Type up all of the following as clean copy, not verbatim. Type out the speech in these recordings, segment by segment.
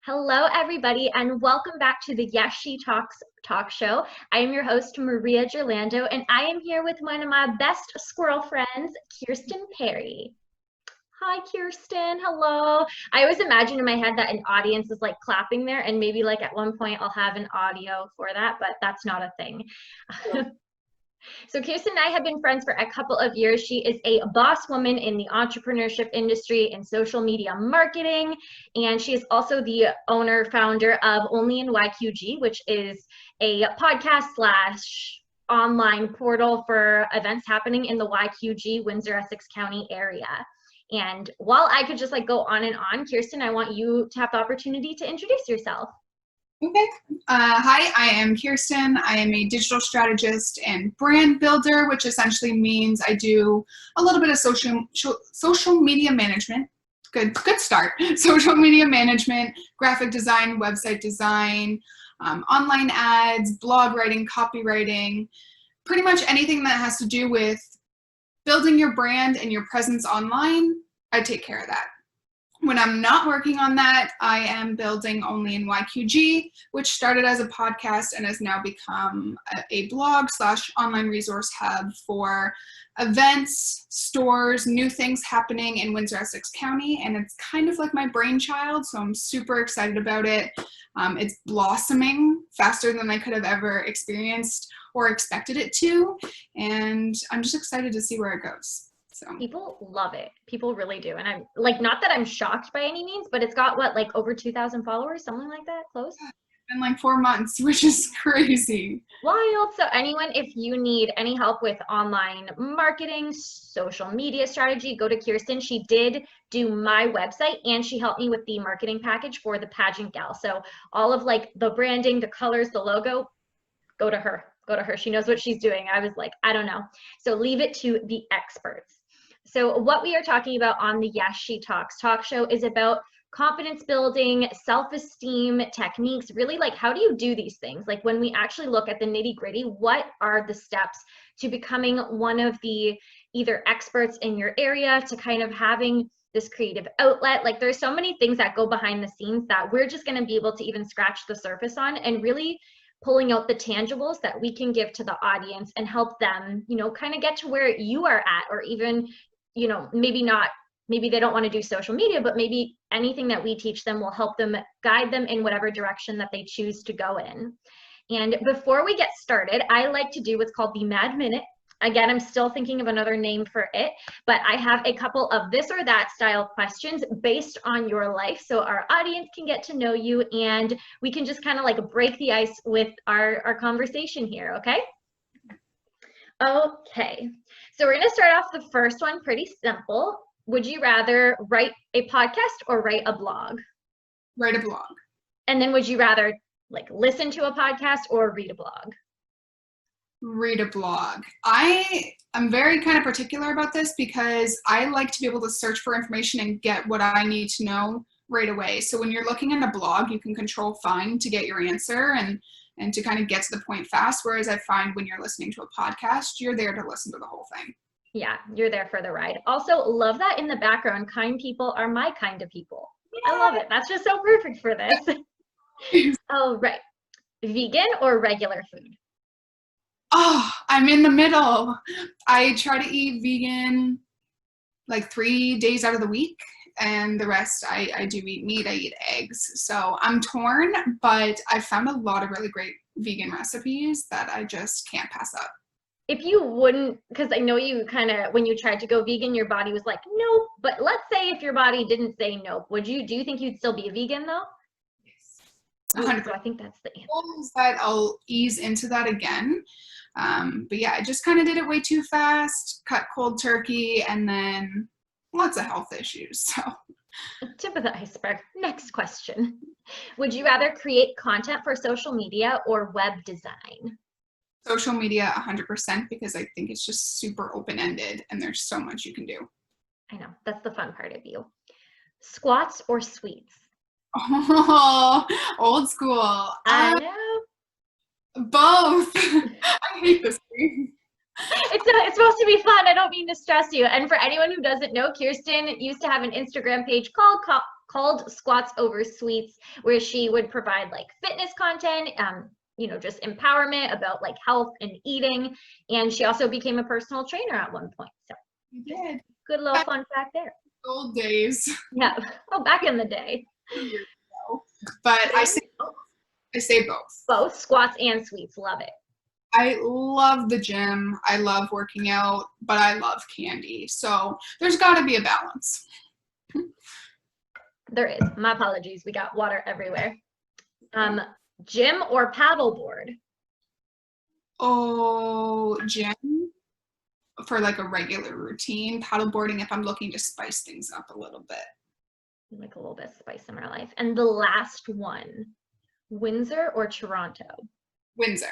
Hello, everybody, and welcome back to the Yes She Talks talk show. I am your host, Maria Gerlando, and I am here with one of my best squirrel friends, Kierstyn Pare. Hi, Kierstyn. Hello. I always imagine in my head that an audience is like clapping there, and maybe like at one point I'll have an audio for that, but that's not a thing. So Kierstyn and I have been friends for a couple of years. She is a boss woman in the entrepreneurship industry and social media marketing. And she is also the owner, founder of Only in YQG, which is a podcast slash online portal for events happening in the YQG, Windsor-Essex County area. And while I could just like go on and on, Kierstyn, I want you to have the opportunity to introduce yourself. Okay. Hi, I am Kierstyn. I am a digital strategist and brand builder, which essentially means I do a little bit of social media management. Good start. Social media management, graphic design, website design, online ads, blog writing, copywriting, pretty much anything that has to do with building your brand and your presence online. I take care of that. When I'm not working on that, I am building Only in YQG, which started as a podcast and has now become a blog slash online resource hub for events, stores, new things happening in Windsor-Essex County. And it's kind of like my brainchild, so I'm super excited about it. It's blossoming faster than I could have ever experienced or expected it to. And I'm just excited to see where it goes. So. People love it. People really do. And I'm like, not that I'm shocked by any means, but it's got what, like over 2,000 followers, something like that, close? In like 4 months, which is crazy. Wild. So anyone, if you need any help with online marketing, social media strategy, go to Kierstyn. She did do my website and she helped me with the marketing package for the pageant gal. So all of like the branding, the colors, the logo, go to her. Go to her. She knows what she's doing. I was like, I don't know. So leave it to the experts. So what we are talking about on the Yes She Talks talk show is about confidence building, self-esteem techniques, really like how do you do these things? Like when we actually look at the nitty-gritty, what are the steps to becoming one of the either experts in your area, to kind of having this creative outlet? Like there's so many things that go behind the scenes that we're just going to be able to even scratch the surface on, and really pulling out the tangibles that we can give to the audience and help them, you know, kind of get to where you are at, or even, you know, maybe they don't want to do social media, but maybe anything that we teach them will help them, guide them in whatever direction that they choose to go in. And before we get started, I like to do what's called the Mad Minute. Again, I'm still thinking of another name for it, but I have a couple of this or that style questions based on your life, so our audience can get to know you and we can just kind of like break the ice with our conversation here, okay? Okay, so we're gonna start off the first one pretty simple. Would you rather write a podcast or write a blog? Write a blog. And then would you rather like listen to a podcast or read a blog? Read a blog. I'm very kind of particular about this because I like to be able to search for information and get what I need to know right away. So when you're looking at a blog, you can control find to get your answer and to kind of get to the point fast. Whereas I find when you're listening to a podcast, you're there to listen to the whole thing. Yeah, you're there for the ride. Also, love that in the background, kind people are my kind of people. Yeah. I love it. That's just so perfect for this. Oh, right. Vegan or regular food? Oh, I'm in the middle. I try to eat vegan like 3 days out of the week, and the rest I do eat meat, I eat eggs. So I'm torn, but I found a lot of really great vegan recipes that I just can't pass up. If you wouldn't, because I know you kind of, when you tried to go vegan, your body was like, nope. But let's say if your body didn't say nope, do you think you'd still be a vegan though? Yes. 100%. So I think that's the answer. Is that I'll ease into that again. But yeah, I just kind of did it way too fast, cut cold turkey, and then lots of health issues. So tip of the iceberg. Next question. Would you rather create content for social media or web design? Social media 100%, because I think it's just super open-ended and there's so much you can do. I know, that's the fun part of you. Squats or sweets? Oh, old school. I know. Both. I hate this thing. It's supposed to be fun. I don't mean to stress you. And for anyone who doesn't know, Kierstyn used to have an Instagram page called called Squats Over Sweets, where she would provide like fitness content, just empowerment about like health and eating. And she also became a personal trainer at one point. So You did. good little fun fact there. Old days. Yeah. Oh, back in the day. Years ago. But I say both. Both squats and sweets. Love it. I love the gym. I love working out, but I love candy. So there's got to be a balance. There is. My apologies. We got water everywhere. Gym or paddleboard? Oh, gym for like a regular routine. Paddleboarding if I'm looking to spice things up a little bit. Like a little bit of spice in our life. And the last one, Windsor or Toronto? Windsor.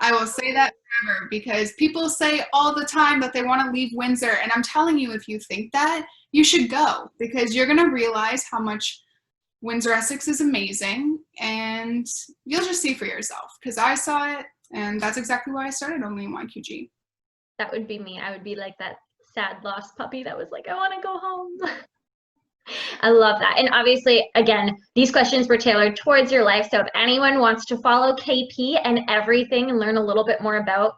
I will say that forever because people say all the time that they want to leave Windsor. And I'm telling you, if you think that, you should go because you're going to realize how much Windsor, Essex is amazing. And you'll just see for yourself because I saw it and that's exactly why I started only in YQG. That would be me. I would be like that sad lost puppy that was like, I want to go home. I love that. And obviously, again, these questions were tailored towards your life. So if anyone wants to follow KP and everything and learn a little bit more about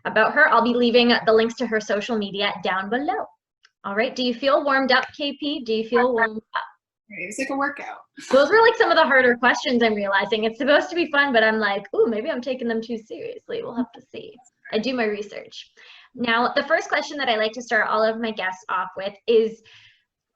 her, I'll be leaving the links to her social media down below. All right. Do you feel warmed up, KP? Do you feel warmed up? It's like a workout. Those were like some of the harder questions I'm realizing. It's supposed to be fun, but I'm like, ooh, maybe I'm taking them too seriously. We'll have to see. I do my research. Now, the first question that I like to start all of my guests off with is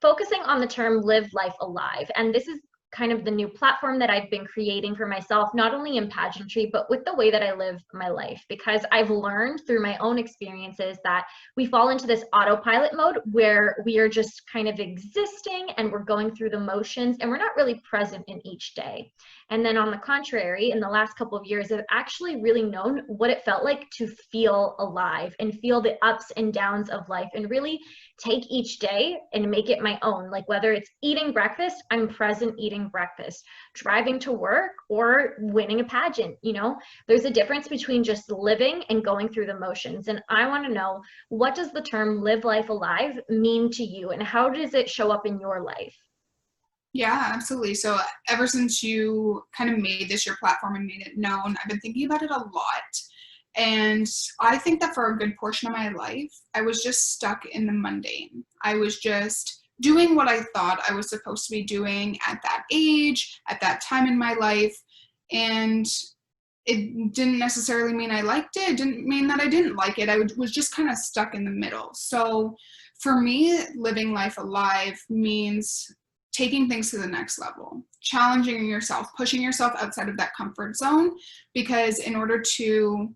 focusing on the term live life alive. And this is kind of the new platform that I've been creating for myself, not only in pageantry, but with the way that I live my life, because I've learned through my own experiences that we fall into this autopilot mode where we are just kind of existing and we're going through the motions and we're not really present in each day. And then on the contrary, in the last couple of years, I've actually really known what it felt like to feel alive and feel the ups and downs of life and really take each day and make it my own. Like whether it's eating breakfast, I'm present eating breakfast, driving to work, or winning a pageant. There's a difference between just living and going through the motions. And I want to know, what does the term live life alive mean to you and how does it show up in your life? Yeah, absolutely. So ever since you kind of made this your platform and made it known, I've been thinking about it a lot. And I think that for a good portion of my life, I was just stuck in the mundane. I was just doing what I thought I was supposed to be doing at that age, at that time in my life. And it didn't necessarily mean I liked it. It didn't mean that I didn't like it. I was just kind of stuck in the middle. So for me, living life alive means taking things to the next level, challenging yourself, pushing yourself outside of that comfort zone, because in order to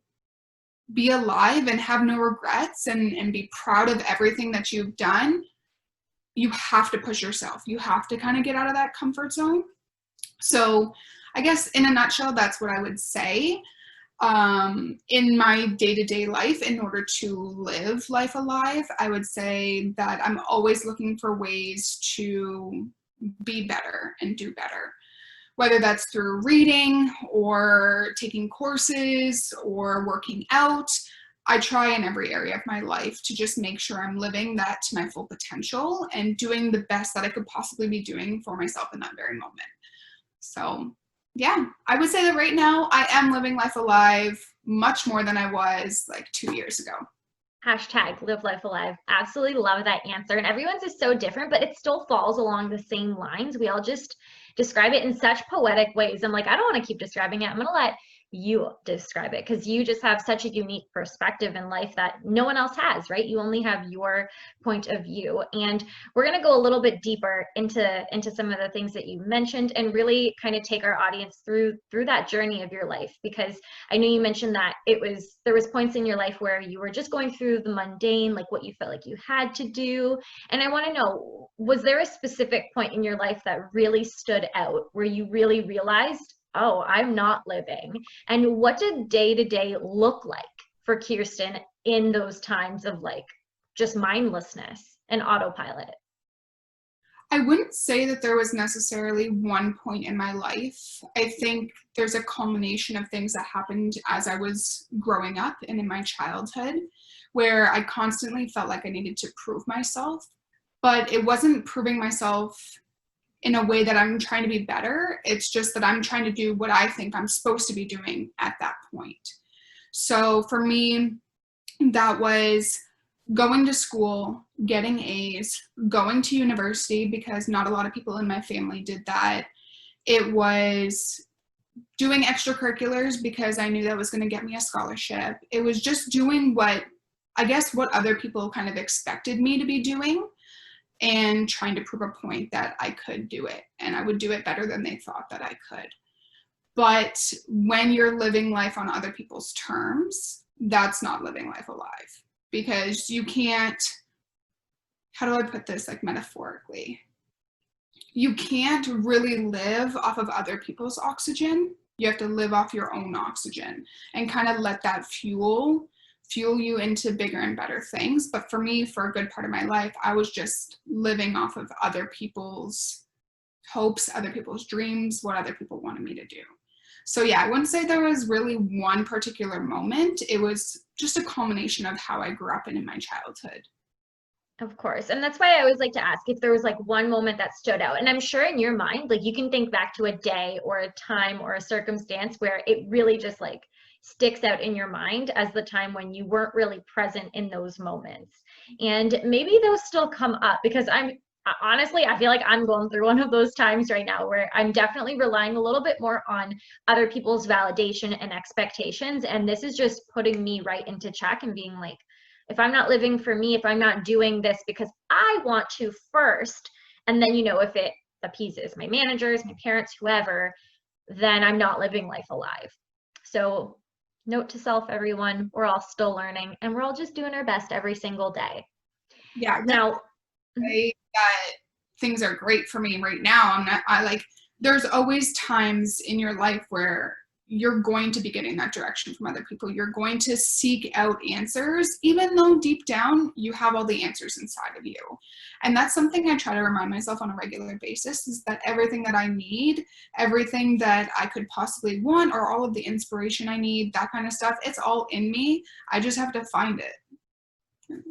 be alive and have no regrets and be proud of everything that you've done, you have to push yourself. You have to kind of get out of that comfort zone. So I guess in a nutshell, that's what I would say. In my day-to-day life, in order to live life alive, I would say that I'm always looking for ways to be better and do better, whether that's through reading or taking courses or working out. I try in every area of my life to just make sure I'm living that to my full potential and doing the best that I could possibly be doing for myself in that very moment. So yeah, I would say that right now I am living life alive much more than I was like 2 years ago. Hashtag live life alive. Absolutely love that answer. And everyone's is so different, but it still falls along the same lines. We all just describe it in such poetic ways. I'm like, I don't want to keep describing it. I'm going to let you describe it because you just have such a unique perspective in life that no one else has, right? You only have your point of view. And we're going to go a little bit deeper into some of the things that you mentioned and really kind of take our audience through that journey of your life, because I know you mentioned that there was points in your life where you were just going through the mundane, like what you felt like you had to do. And I want to know, was there a specific point in your life that really stood out where you really realized, oh, I'm not living? And what did day-to-day look like for Kierstyn in those times of like just mindlessness and autopilot? I wouldn't say that there was necessarily one point in my life. I think there's a culmination of things that happened as I was growing up and in my childhood, where I constantly felt like I needed to prove myself, but it wasn't proving myself in a way that I'm trying to be better. It's just that I'm trying to do what I think I'm supposed to be doing at that point. So for me, that was going to school, getting A's, going to university, because not a lot of people in my family did that. It was doing extracurriculars because I knew that was going to get me a scholarship. It was just doing what other people kind of expected me to be doing, and trying to prove a point that I could do it and I would do it better than they thought that I could. But when you're living life on other people's terms, that's not living life alive, because you can't, how do I put this, like, metaphorically? You can't really live off of other people's oxygen. You have to live off your own oxygen and kind of let that fuel you into bigger and better things. But for me, for a good part of my life, I was just living off of other people's hopes, other people's dreams, what other people wanted me to do. So yeah, I wouldn't say there was really one particular moment. It was just a culmination of how I grew up in my childhood. Of course. And that's why I always like to ask if there was like one moment that stood out. And I'm sure in your mind, like you can think back to a day or a time or a circumstance where it really just like sticks out in your mind as the time when you weren't really present in those moments. And maybe those still come up, because honestly, I feel like I'm going through one of those times right now where I'm definitely relying a little bit more on other people's validation and expectations. And this is just putting me right into check and being like, if I'm not living for me, if I'm not doing this because I want to first, and then, if it appeases my managers, my parents, whoever, then I'm not living life alive. So note to self, everyone, we're all still learning and we're all just doing our best every single day. Yeah. Now, say that things are great for me right now. There's always times in your life where you're going to be getting that direction from other people. You're going to seek out answers, even though deep down you have all the answers inside of you. And that's something I try to remind myself on a regular basis, is that everything that I need, everything that I could possibly want, or all of the inspiration I need, that kind of stuff, it's all in me. I just have to find it.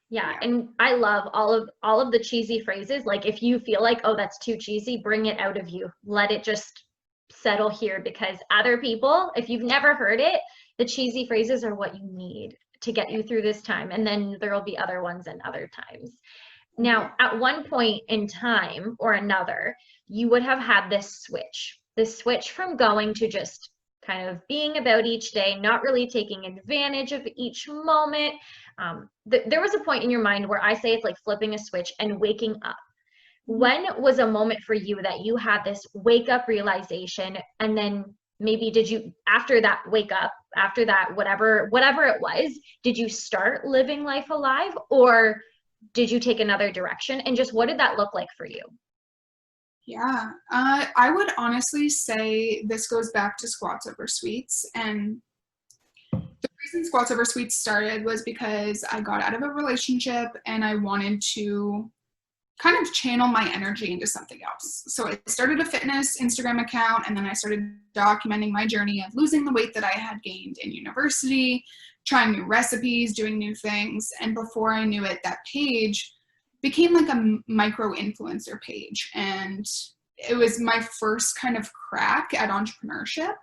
Yeah, and I love all of the cheesy phrases. Like if you feel like, oh, that's too cheesy, bring it out of you. Let it just settle here, because other people, if you've never heard it, the cheesy phrases are what you need to get you through this time, and then there'll be other ones and other times. Now, at one point in time or another, you would have had this switch from going to just kind of being about each day, not really taking advantage of each moment. There was a point in your mind where I say it's like flipping a switch and waking up. When was a moment for you that you had this wake up realization, and then maybe did you, after that wake up, after that, whatever it was, did you start living life alive, or did you take another direction? And just what did that look like for you? Yeah, I would honestly say this goes back to Squats Over Sweets. And the reason Squats Over Sweets started was because I got out of a relationship and I wanted to kind of channel my energy into something else. So I started a fitness Instagram account, and then I started documenting my journey of losing the weight that I had gained in university, trying new recipes, doing new things. And before I knew it, that page became like a micro influencer page. And it was my first kind of crack at entrepreneurship.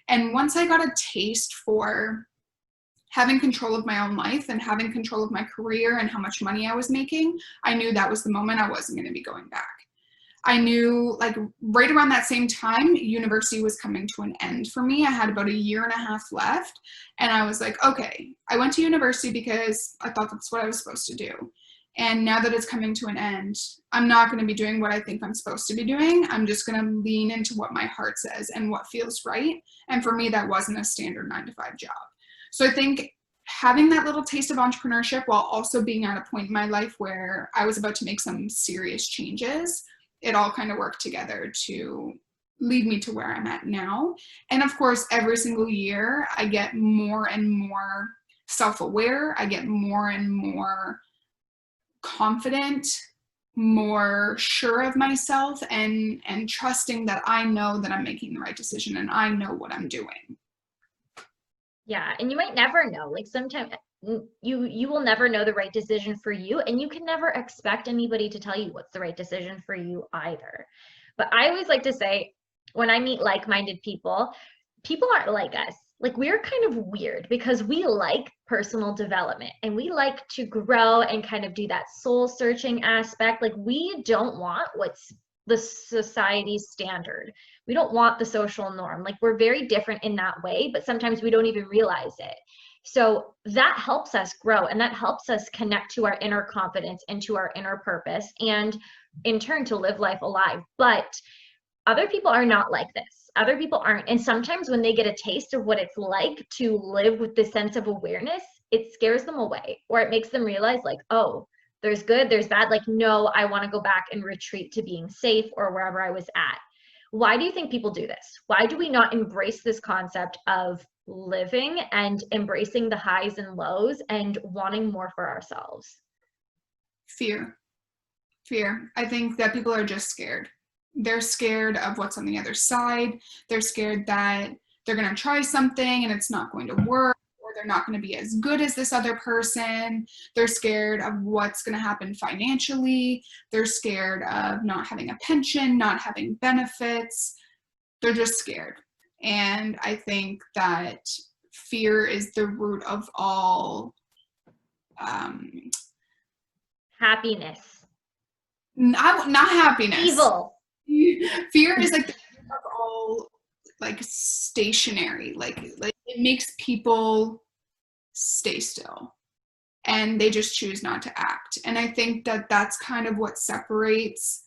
And once I got a taste for having control of my own life and having control of my career and how much money I was making, I knew that was the moment I wasn't going to be going back. I knew, like, right around that same time, university was coming to an end for me. I had about a year and a half left. And I was like, okay, I went to university because I thought that's what I was supposed to do. And now that it's coming to an end, I'm not going to be doing what I think I'm supposed to be doing. I'm just going to lean into what my heart says and what feels right. And for me, that wasn't a standard 9-to-5 job. So I think having that little taste of entrepreneurship while also being at a point in my life where I was about to make some serious changes, it all kind of worked together to lead me to where I'm at now. And of course, every single year I get more and more self-aware. I get more and more confident, more sure of myself, and trusting that I know that I'm making the right decision and I know what I'm doing. Yeah, and you might never know. Like sometimes you will never know the right decision for you, and you can never expect anybody to tell you what's the right decision for you either. But I always like to say, when I meet like-minded people, people aren't like us. Like, we're kind of weird because we like personal development and we like to grow and kind of do that soul searching aspect. Like, we don't want what's the society's standard. We don't want the social norm. Like, we're very different in that way, but sometimes we don't even realize it. So that helps us grow, and that helps us connect to our inner confidence and to our inner purpose, and in turn to live life alive. But other people are not like this. Other people aren't. And sometimes when they get a taste of what it's like to live with this sense of awareness, it scares them away, or it makes them realize, like, oh, there's good, there's bad. Like, no, I want to go back and retreat to being safe or wherever I was at. Why do you think people do this? Why do we not embrace this concept of living and embracing the highs and lows and wanting more for ourselves? Fear. I think that people are just scared. They're scared of what's on the other side. They're scared that they're going to try something and it's not going to work, or they're not going to be as good as this other person. They're scared of what's going to happen financially. They're scared of not having a pension, not having benefits. They're just scared. And I think that fear is the root of all Happiness. Not happiness. Evil. Fear is like the root of all, like, stationary. Like it makes people stay still, and they just choose not to act. And I think that that's kind of what separates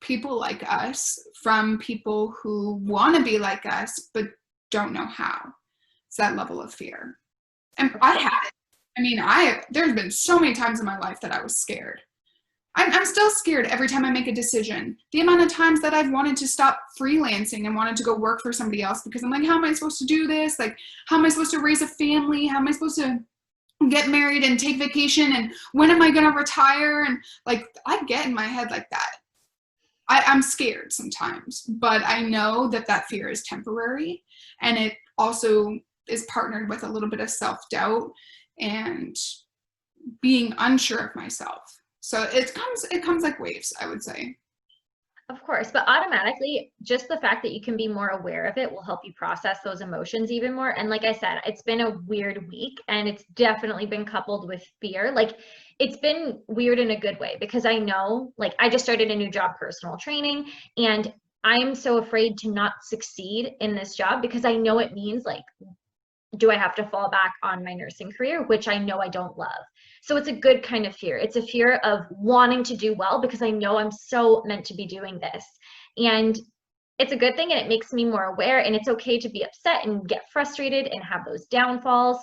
people like us from people who want to be like us but don't know how. It's that level of fear. And I had it. I mean, there's been so many times in my life that I was scared. I'm still scared every time I make a decision. The amount of times that I've wanted to stop freelancing and wanted to go work for somebody else because I'm like, how am I supposed to do this? Like, how am I supposed to raise a family? How am I supposed to get married and take vacation? And when am I going to retire? And like, I get in my head like that. I'm scared sometimes, but I know that that fear is temporary, and it also is partnered with a little bit of self-doubt and being unsure of myself. So it comes like waves, I would say. Of course, but automatically, just the fact that you can be more aware of it will help you process those emotions even more. And like I said, it's been a weird week, and it's definitely been coupled with fear. Like, it's been weird in a good way, because I know, like, I just started a new job, personal training, and I'm so afraid to not succeed in this job because I know it means, like, do I have to fall back on my nursing career, which I know I don't love. So it's a good kind of fear. It's a fear of wanting to do well because I know I'm so meant to be doing this. And it's a good thing, and it makes me more aware, and it's okay to be upset and get frustrated and have those downfalls.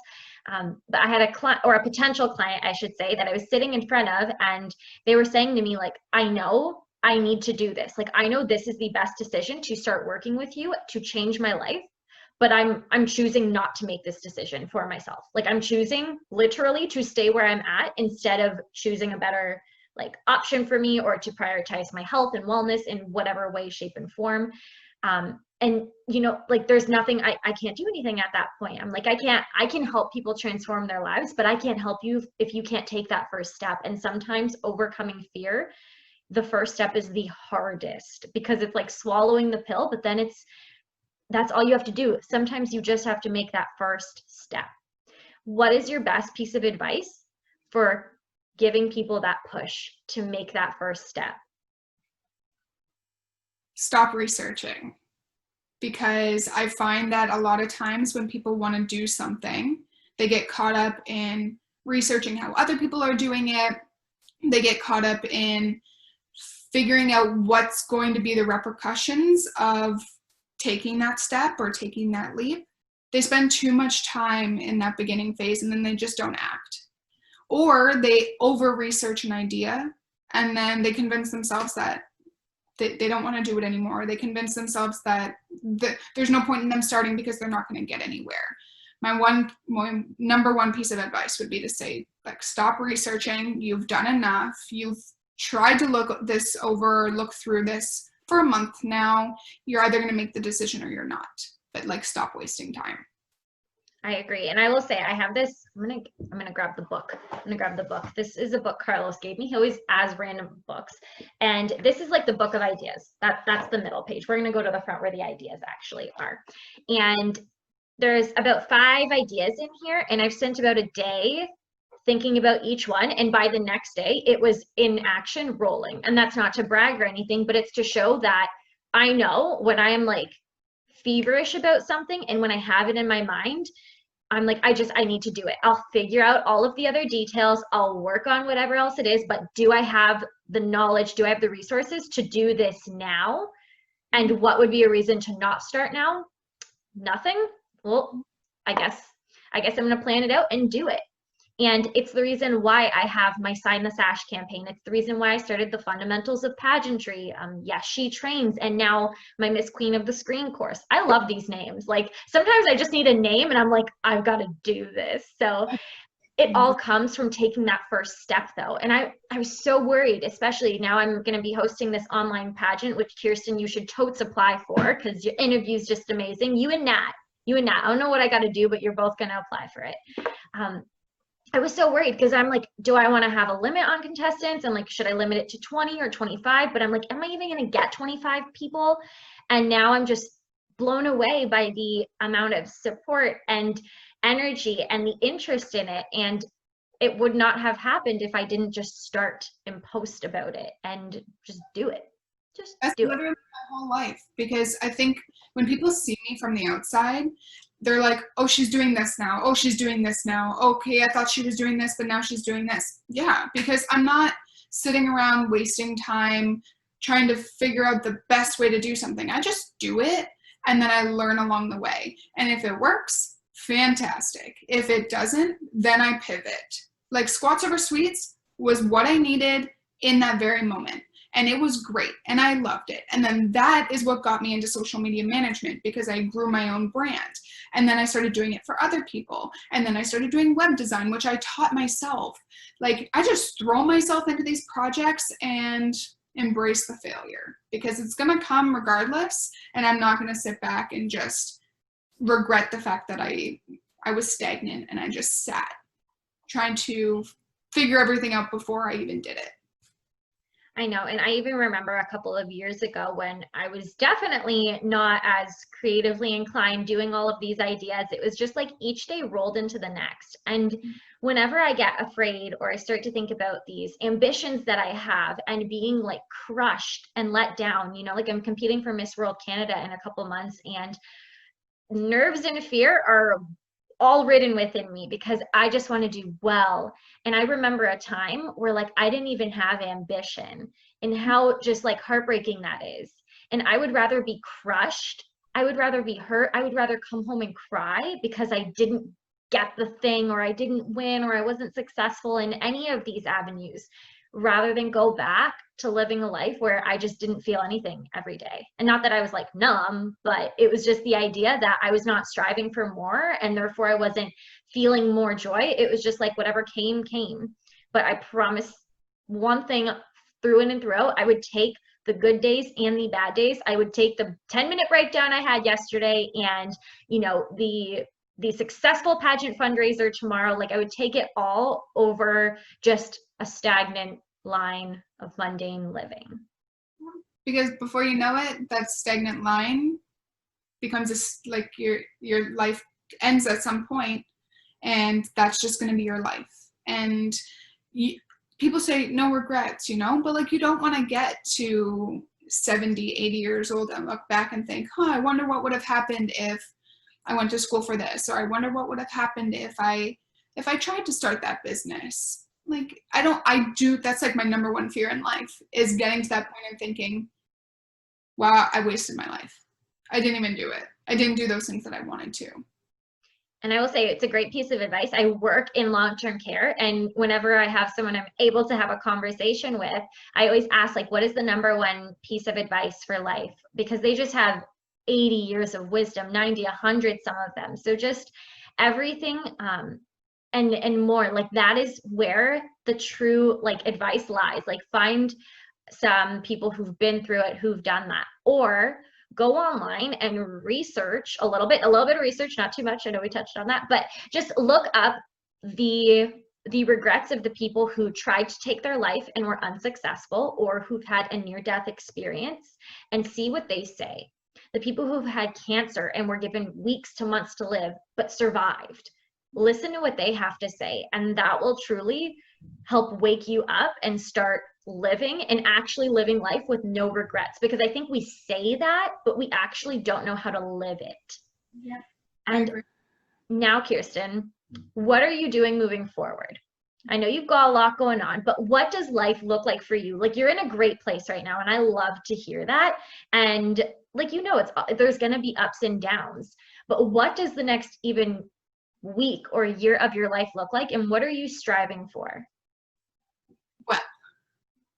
But I had a client, or a potential client, I should say, that I was sitting in front of, and they were saying to me, like, I know I need to do this. Like, I know this is the best decision to start working with you to change my life, but I'm choosing not to make this decision for myself. Like, I'm choosing literally to stay where I'm at instead of choosing a better, like, option for me, or to prioritize my health and wellness in whatever way, shape, and form. And you know, like, there's nothing, I can't do anything at that point. I'm like, I can help people transform their lives, but I can't help you if you can't take that first step. And sometimes overcoming fear, the first step is the hardest, because it's like swallowing the pill, but then that's all you have to do. Sometimes you just have to make that first step. What is your best piece of advice for giving people that push to make that first step? Stop researching. Because I find that a lot of times when people want to do something, they get caught up in researching how other people are doing it. They get caught up in figuring out what's going to be the repercussions of taking that step or taking that leap. They spend too much time in that beginning phase, and then they just don't act. Or they over-research an idea, and then they convince themselves that they don't want to do it anymore. They convince themselves that there's no point in them starting because they're not going to get anywhere. My number one piece of advice would be to say, like, stop researching. You've done enough. You've tried to look through this for a month now. You're either going to make the decision or you're not. But, like, stop wasting time. I agree. And I will say I have this, I'm gonna grab the book. I'm gonna grab the book. This is a book Carlos gave me. He always adds random books. And this is like the book of ideas. That's the middle page. We're gonna go to the front where the ideas actually are. And there's about 5 ideas in here, and I've spent about a day thinking about each one. And by the next day, it was in action rolling. And that's not to brag or anything, but it's to show that I know when I am like feverish about something and when I have it in my mind, I'm like, I need to do it. I'll figure out all of the other details. I'll work on whatever else it is, but do I have the knowledge? Do I have the resources to do this now? And what would be a reason to not start now? Nothing. Well, I guess I'm going to plan it out and do it. And it's the reason why I have my Sign the Sash campaign. It's the reason why I started the Fundamentals of Pageantry. Yes, She Trains, and now my Miss Queen of the Screen course. I love these names. Like sometimes I just need a name and I'm like, I've got to do this. So it all comes from taking that first step though. And I was so worried, especially now I'm going to be hosting this online pageant, which Kierstyn, you should totes apply for because your interview is just amazing. You and Nat, I don't know what I got to do, but you're both going to apply for it. I was so worried because I'm like, do I want to have a limit on contestants? And like, should I limit it to 20 or 25? But I'm like, am I even going to get 25 people? And now I'm just blown away by the amount of support and energy and the interest in it. And it would not have happened if I didn't just start and post about it and just do it. Just That's do it. literally my whole life, because I think when people see me from the outside, they're like, oh, she's doing this now. Oh, she's doing this now. Okay, I thought she was doing this, but now she's doing this. Yeah, because I'm not sitting around wasting time trying to figure out the best way to do something. I just do it, and then I learn along the way. And if it works, fantastic. If it doesn't, then I pivot. Like squats over sweets was what I needed in that very moment. And it was great and I loved it. And then that is what got me into social media management, because I grew my own brand. And then I started doing it for other people. And then I started doing web design, which I taught myself. Like I just throw myself into these projects and embrace the failure, because it's going to come regardless. And I'm not going to sit back and just regret the fact that I was stagnant and I just sat trying to figure everything out before I even did it. I know. And I even remember a couple of years ago when I was definitely not as creatively inclined doing all of these ideas. It was just like each day rolled into the next. And whenever I get afraid or I start to think about these ambitions that I have and being like crushed and let down, like I'm competing for Miss World Canada in a couple months, and nerves and fear are all written within me because I just want to do well. And I remember a time where like I didn't even have ambition, and how just like heartbreaking that is. And I would rather be crushed. I would rather be hurt. I would rather come home and cry because I didn't get the thing, or I didn't win, or I wasn't successful in any of these avenues, rather than go back to living a life where I just didn't feel anything every day. And not that I was like numb, but it was just the idea that I was not striving for more, and therefore I wasn't feeling more joy. It was just like whatever came, came. But I promise one thing through and throughout, I would take the good days and the bad days. I would take the 10-minute breakdown I had yesterday and, the successful pageant fundraiser tomorrow. Like I would take it all over just a stagnant line of mundane living. Because before you know it, that stagnant line becomes like your life ends at some point, and that's just going to be your life. And people say no regrets, but like you don't want to get to 70, 80 years old and look back and think, I wonder what would have happened if I went to school for this, or I wonder what would have happened if I tried to start that business. Like that's like my number one fear in life, is getting to that point and thinking, wow, I wasted my life. I didn't even do it. I didn't do those things that I wanted to. And I will say it's a great piece of advice. I work in long-term care, and whenever I have someone I'm able to have a conversation with, I always ask, like, what is the number one piece of advice for life? Because they just have 80 years of wisdom, 90, 100, some of them. So just everything and more, like that is where the true like advice lies. Like find some people who've been through it, who've done that, or go online and research a little bit of research, not too much. I know we touched on that, but just look up the regrets of the people who tried to take their life and were unsuccessful, or who've had a near-death experience, and see what they say. The people who've had cancer and were given weeks to months to live but survived. Listen to what they have to say, and that will truly help wake you up and start living and actually living life with no regrets. Because I think we say that, but we actually don't know how to live it. Yeah. And now, Kierstyn, what are you doing moving forward? I know you've got a lot going on, but what does life look like for you? Like, you're in a great place right now, and I love to hear that. And like, you know, there's going to be ups and downs, but what does the next even week or year of your life look like, and what are you striving for? Well,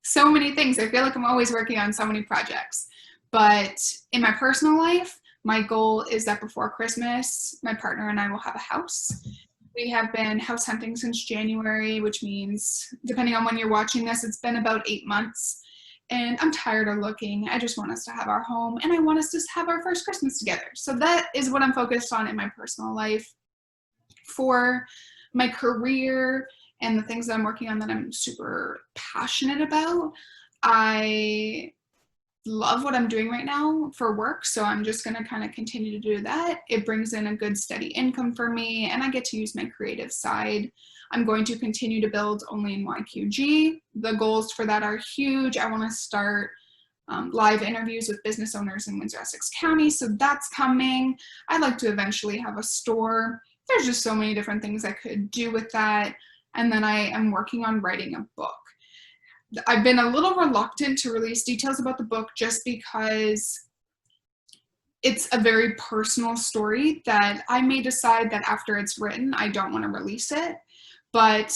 so many things. I feel like I'm always working on so many projects, but in my personal life, my goal is that before Christmas, my partner and I will have a house. We have been house hunting since January, which means, depending on when you're watching this, it's been about 8 months. And I'm tired of looking. I just want us to have our home, and I want us to have our first Christmas together. So that is what I'm focused on in my personal life. For my career and the things that I'm working on that I'm super passionate about, I love what I'm doing right now for work, so I'm just going to kind of continue to do that. It brings in a good steady income for me, and I get to use my creative side. I'm going to continue to build only in YQG. The goals for that are huge. I want to start live interviews with business owners in Windsor-Essex County, so that's coming. I'd like to eventually have a store. There's just so many different things I could do with that. And then I am working on writing a book. I've been a little reluctant to release details about the book just because it's a very personal story that I may decide that after it's written, I don't want to release it. But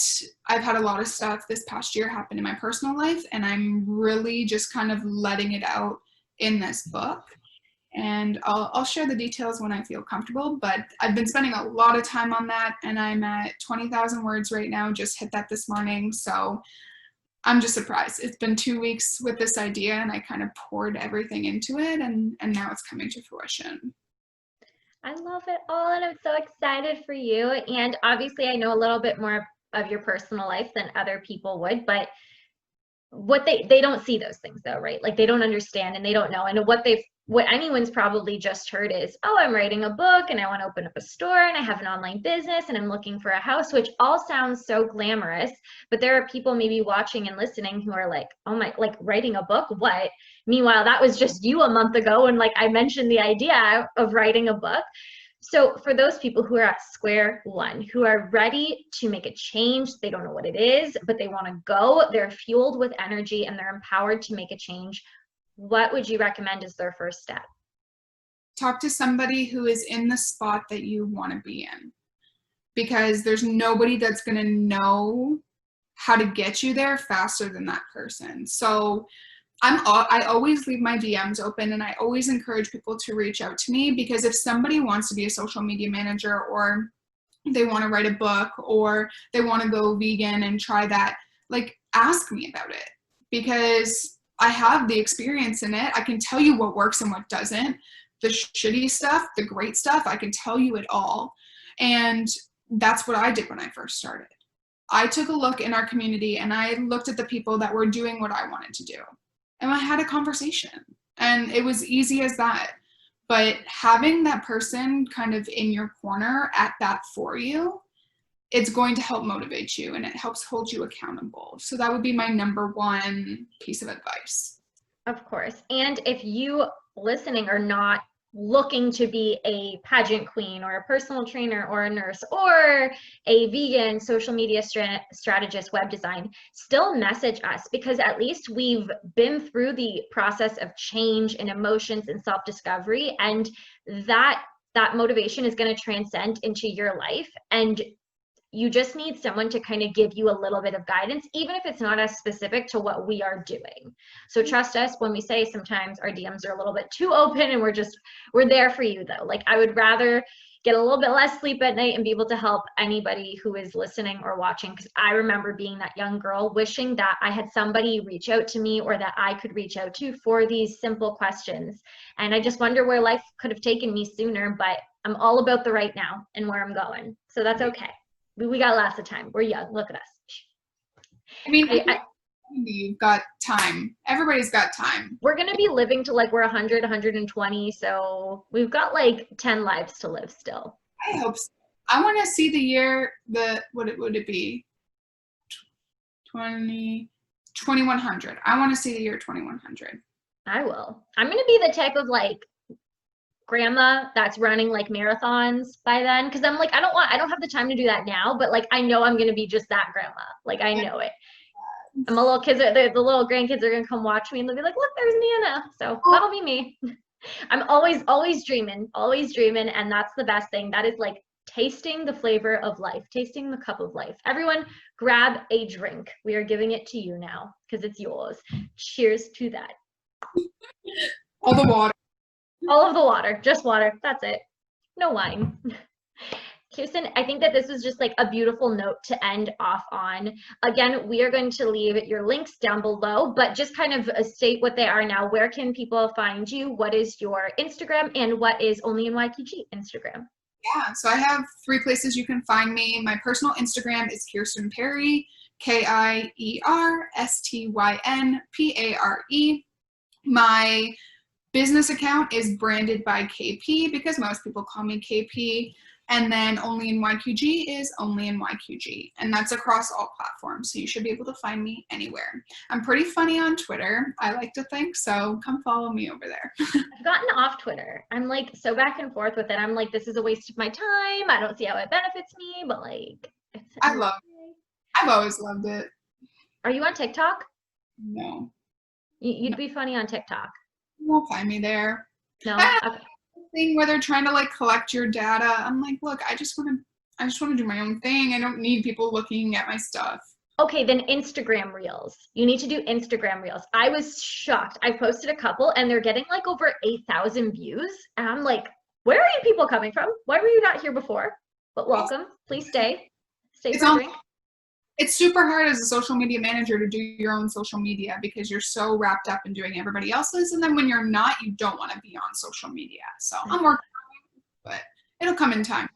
I've had a lot of stuff this past year happen in my personal life, and I'm really just kind of letting it out in this book. And I'll share the details when I feel comfortable, but I've been spending a lot of time on that, and I'm at 20,000 words right now, just hit that this morning. So I'm just surprised. It's been 2 weeks with this idea, and I kind of poured everything into it, and now it's coming to fruition. I love it all, and I'm so excited for you. And obviously, I know a little bit more of your personal life than other people would, but what they don't see those things though, right? Like, they don't understand and they don't know. And what anyone's probably just heard is, oh, I'm writing a book and I want to open up a store and I have an online business and I'm looking for a house, which all sounds so glamorous. But there are people maybe watching and listening who are like, oh my, like, writing a book, what? Meanwhile, that was just you a month ago, and like, I mentioned the idea of writing a book. So for those people who are at square one, who are ready to make a change, they don't know what it is, but they want to go, they're fueled with energy and they're empowered to make a change, what would you recommend as their first step? Talk to somebody who is in the spot that you want to be in, because there's nobody that's going to know how to get you there faster than that person. So I always leave my DMs open, and I always encourage people to reach out to me, because if somebody wants to be a social media manager, or they want to write a book, or they want to go vegan and try that, like, ask me about it, because I have the experience in it. I can tell you what works and what doesn't. The shitty stuff, the great stuff, I can tell you it all. And that's what I did when I first started. I took a look in our community and I looked at the people that were doing what I wanted to do. And I had a conversation, and it was easy as that. But having that person kind of in your corner at that for you, it's going to help motivate you, and it helps hold you accountable. So that would be my number one piece of advice. Of course. And if you listening are not looking to be a pageant queen or a personal trainer or a nurse or a vegan social media strategist, web design, still message us, because at least we've been through the process of change and emotions and self-discovery, and that motivation is going to transcend into your life. And you just need someone to kind of give you a little bit of guidance, even if it's not as specific to what we are doing. So trust us when we say sometimes our DMs are a little bit too open, and we're there for you though. Like, I would rather get a little bit less sleep at night and be able to help anybody who is listening or watching. Because I remember being that young girl wishing that I had somebody reach out to me or that I could reach out to for these simple questions. And I just wonder where life could have taken me sooner, but I'm all about the right now and where I'm going. So that's okay. We got lots of time. We're young. Look at us. I mean, you've got time. Everybody's got time. We're going to be living to like we're 100, 120. So we've got like 10 lives to live still. I hope so. I want to see the year, would it be? 2100. I want to see the year 2100. I will. I'm going to be the type of like grandma that's running like marathons by then. Cause I'm like, I don't have the time to do that now, but like, I know I'm going to be just that grandma. Like I know it. And my little kids, the little grandkids are gonna come watch me and they'll be like, look, there's Nana. So that'll be me. I'm always dreaming, and that's the best thing. That is like tasting the flavor of life, tasting the cup of life. Everyone grab a drink. We are giving it to you now because it's yours. Cheers to that. All the water. All of the water, just water. That's it. No wine. Kierstyn, I think that this was just like a beautiful note to end off on. Again, we are going to leave your links down below, but just kind of state what they are now. Where can people find you? What is your Instagram and what is Only in YQG Instagram? Yeah, so I have 3 places you can find me. My personal Instagram is Kierstyn Pare, KIERSTYNPARE. My business account is branded by KP because most people call me KP. And then Only in YQG is Only in YQG. And that's across all platforms. So you should be able to find me anywhere. I'm pretty funny on Twitter, I like to think. So come follow me over there. I've gotten off Twitter. I'm like so back and forth with it. I'm like, this is a waste of my time. I don't see how it benefits me, but like, I've always loved it. Are you on TikTok? No. You'd be funny on TikTok. You won't find me there. No? Okay. Thing where they're trying to like collect your data. I'm like, look, I just want to do my own thing. I don't need people looking at my stuff. Okay, then Instagram Reels. You need to do Instagram Reels. I was shocked. I posted a couple and they're getting like over 8,000 views. And I'm like, where are you people coming from? Why were you not here before? But welcome. Please stay. Stay for a drink. It's super hard as a social media manager to do your own social media because you're so wrapped up in doing everybody else's. And then when you're not, you don't want to be on social media. So I'm working on it, but it'll come in time.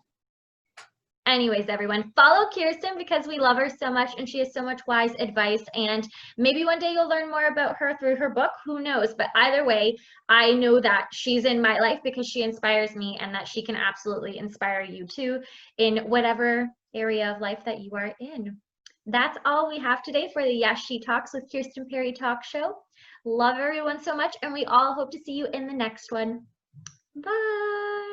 Anyways, everyone, follow Kierstyn because we love her so much and she has so much wise advice. And maybe one day you'll learn more about her through her book. Who knows? But either way, I know that she's in my life because she inspires me and that she can absolutely inspire you too in whatever area of life that you are in. That's all we have today for the Yes, She Talks with Kierstyn Pare talk show. Love everyone so much, and we all hope to see you in the next one. Bye.